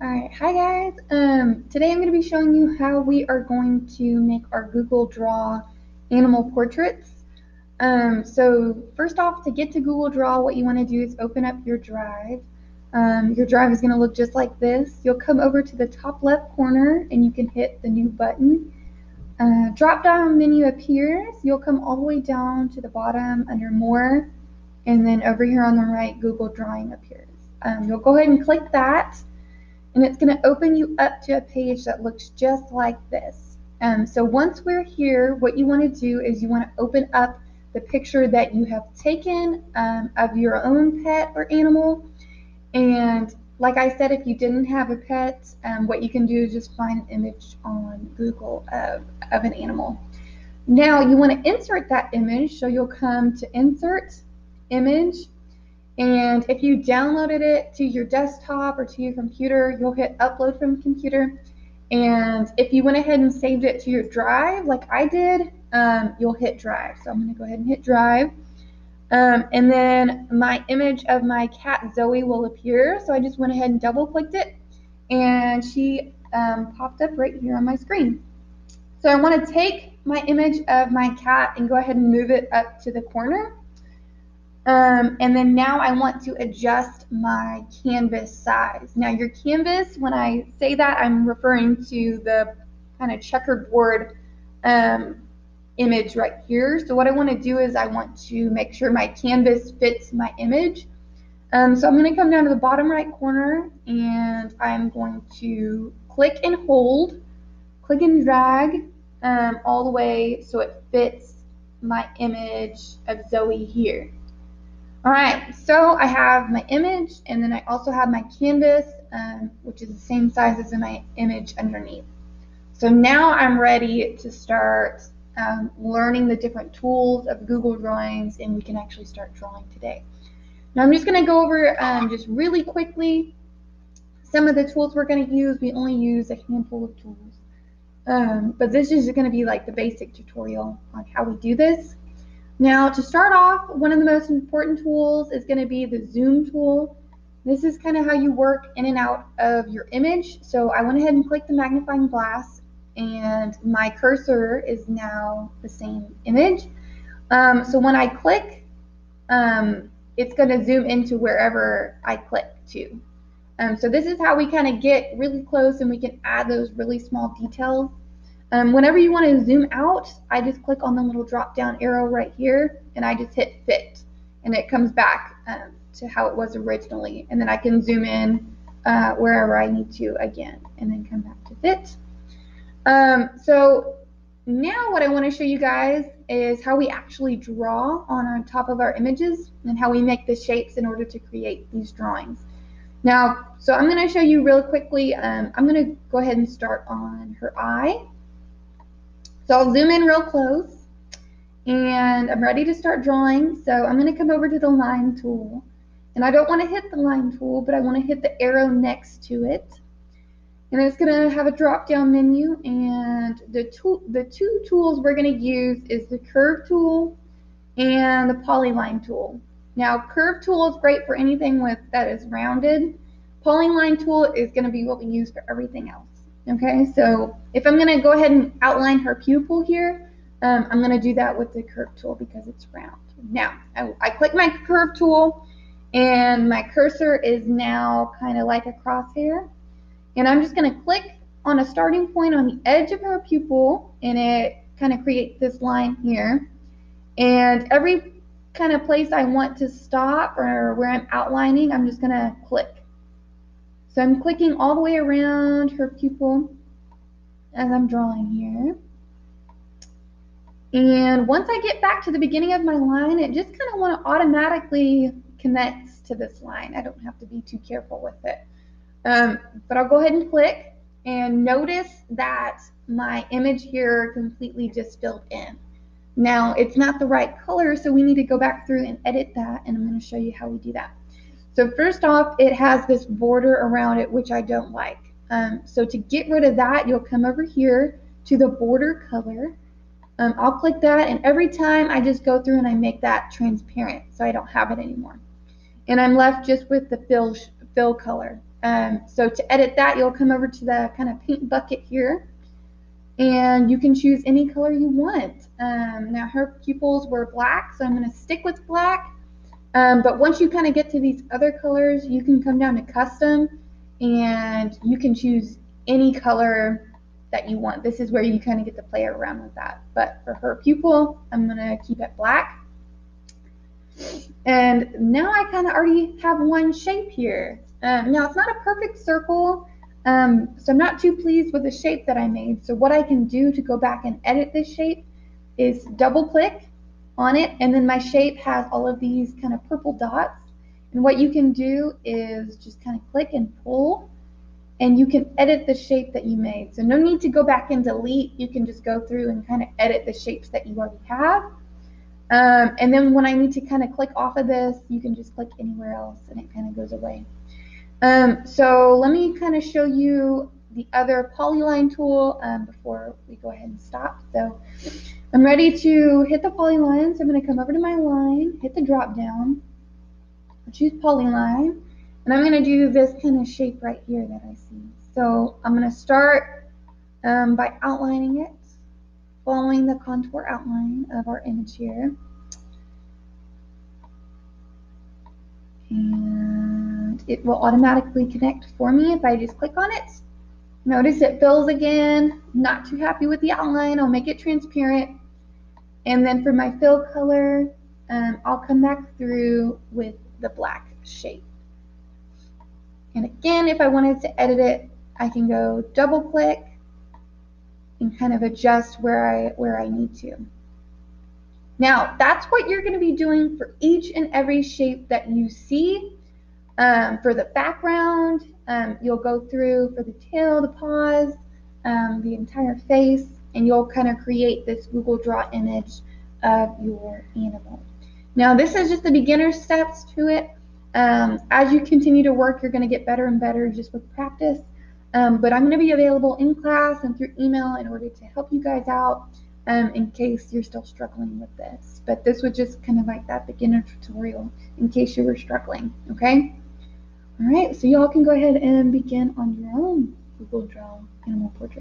Alright, hi guys. Today I'm going to be showing you how we are going to make our Google Draw animal portraits. So first off, to get to Google Draw, what you want to do is open up your drive. Your drive is going to look just like this. You'll come over to the top left corner and you can hit the new button. Drop down menu appears. You'll come all the way down to the bottom under more, and then over here on the right, Google Drawing appears. You'll go ahead and click that, and it's going to open you up to a page that looks just like this. So once we're here, what you want to do is you want to open up the picture that you have taken of your own pet or animal. And like I said, if you didn't have a pet, what you can do is just find an image on Google of an animal. Now you want to insert that image, so you'll come to Insert, Image, and if you downloaded it to your desktop or to your computer, you'll hit Upload from Computer. And if you went ahead and saved it to your drive, like I did, you'll hit Drive. So I'm going to go ahead and hit Drive. And then my image of my cat Zoe will appear. So I just went ahead and double clicked it, and she popped up right here on my screen. So I want to take my image of my cat and go ahead and move it up to the corner. And then now I want to adjust my canvas size. Now your canvas, when I say that, I'm referring to the kind of checkerboard image right here. So what I want to do is I want to make sure my canvas fits my image. So I'm going to come down to the bottom right corner, and I'm going to click and hold, click and drag all the way so it fits my image of Zoe here. All right, so I have my image, and then I also have my canvas, which is the same size as my image underneath. So now I'm ready to start learning the different tools of Google Drawings, and we can actually start drawing today. Now I'm just going to go over just really quickly some of the tools we're going to use. We only use a handful of tools, but this is going to be like the basic tutorial on how we do this. Now, to start off, one of the most important tools is going to be the zoom tool. This is kind of how you work in and out of your image. So I went ahead and clicked the magnifying glass, and my cursor is now the same image. So when I click, it's going to zoom into wherever I click to. So this is how we kind of get really close, and we can add those really small details. Whenever you want to zoom out, I just click on the little drop down arrow right here, and I just hit fit, and it comes back to how it was originally. And then I can zoom in wherever I need to again, and then come back to fit. So now what I want to show you guys is how we actually draw on top of our images, and how we make the shapes in order to create these drawings. Now, so I'm going to show you real quickly. I'm going to go ahead and start on her eye. So I'll zoom in real close, and I'm ready to start drawing. So I'm going to come over to the line tool, and I don't want to hit the line tool, but I want to hit the arrow next to it. And it's going to have a drop down menu, and the two tools we're going to use is the curve tool and the polyline tool. Now, curve tool is great for anything that is rounded. Polyline tool is going to be what we use for everything else. Okay, so if I'm going to go ahead and outline her pupil here, I'm going to do that with the curve tool because it's round. Now, I click my curve tool, and my cursor is now kind of like a crosshair. And I'm just going to click on a starting point on the edge of her pupil, and it kind of creates this line here. And every kind of place I want to stop or where I'm outlining, I'm just going to click. So I'm clicking all the way around her pupil as I'm drawing here. And once I get back to the beginning of my line, it just kind of want to automatically connect to this line. I don't have to be too careful with it. But I'll go ahead and click, and notice that my image here completely just filled in. Now, it's not the right color, so we need to go back through and edit that, and I'm going to show you how we do that. So first off, it has this border around it, which I don't like. So to get rid of that, you'll come over here to the border color. I'll click that, and every time I just go through and I make that transparent so I don't have it anymore. And I'm left just with the fill color. So to edit that, you'll come over to the kind of paint bucket here, and you can choose any color you want. Now her pupils were black, so I'm going to stick with black. But once you kind of get to these other colors, you can come down to custom, and you can choose any color that you want. This is where you kind of get to play around with that. But for her pupil, I'm going to keep it black. And now I kind of already have one shape here. Now it's not a perfect circle, so I'm not too pleased with the shape that I made. So what I can do to go back and edit this shape is double click on it, and then my shape has all of these kind of purple dots. And what you can do is just kind of click and pull, and you can edit the shape that you made. So no need to go back and delete. You can just go through and kind of edit the shapes that you already have. And then when I need to kind of click off of this, you can just click anywhere else and it kind of goes away. So let me kind of show you the other polyline tool before we go ahead and stop. So I'm ready to hit the polyline. So I'm going to come over to my line, hit the drop down, choose polyline, and I'm going to do this kind of shape right here that I see. So I'm going to start by outlining it, following the contour outline of our image here. And it will automatically connect for me if I just click on it. Notice it fills again. Not too happy with the outline. I'll make it transparent. And then for my fill color, I'll come back through with the black shape. And again, if I wanted to edit it, I can go double click and kind of adjust where I need to. Now, that's what you're going to be doing for each and every shape that you see. For the background, you'll go through for the tail, the paws, the entire face, and you'll kind of create this Google Draw image of your animal. Now, this is just the beginner steps to it. As you continue to work, you're going to get better and better just with practice. But I'm going to be available in class and through email in order to help you guys out in case you're still struggling with this. But this was just kind of like that beginner tutorial in case you were struggling, okay? All right, so y'all can go ahead and begin on your own Google Draw animal portrait.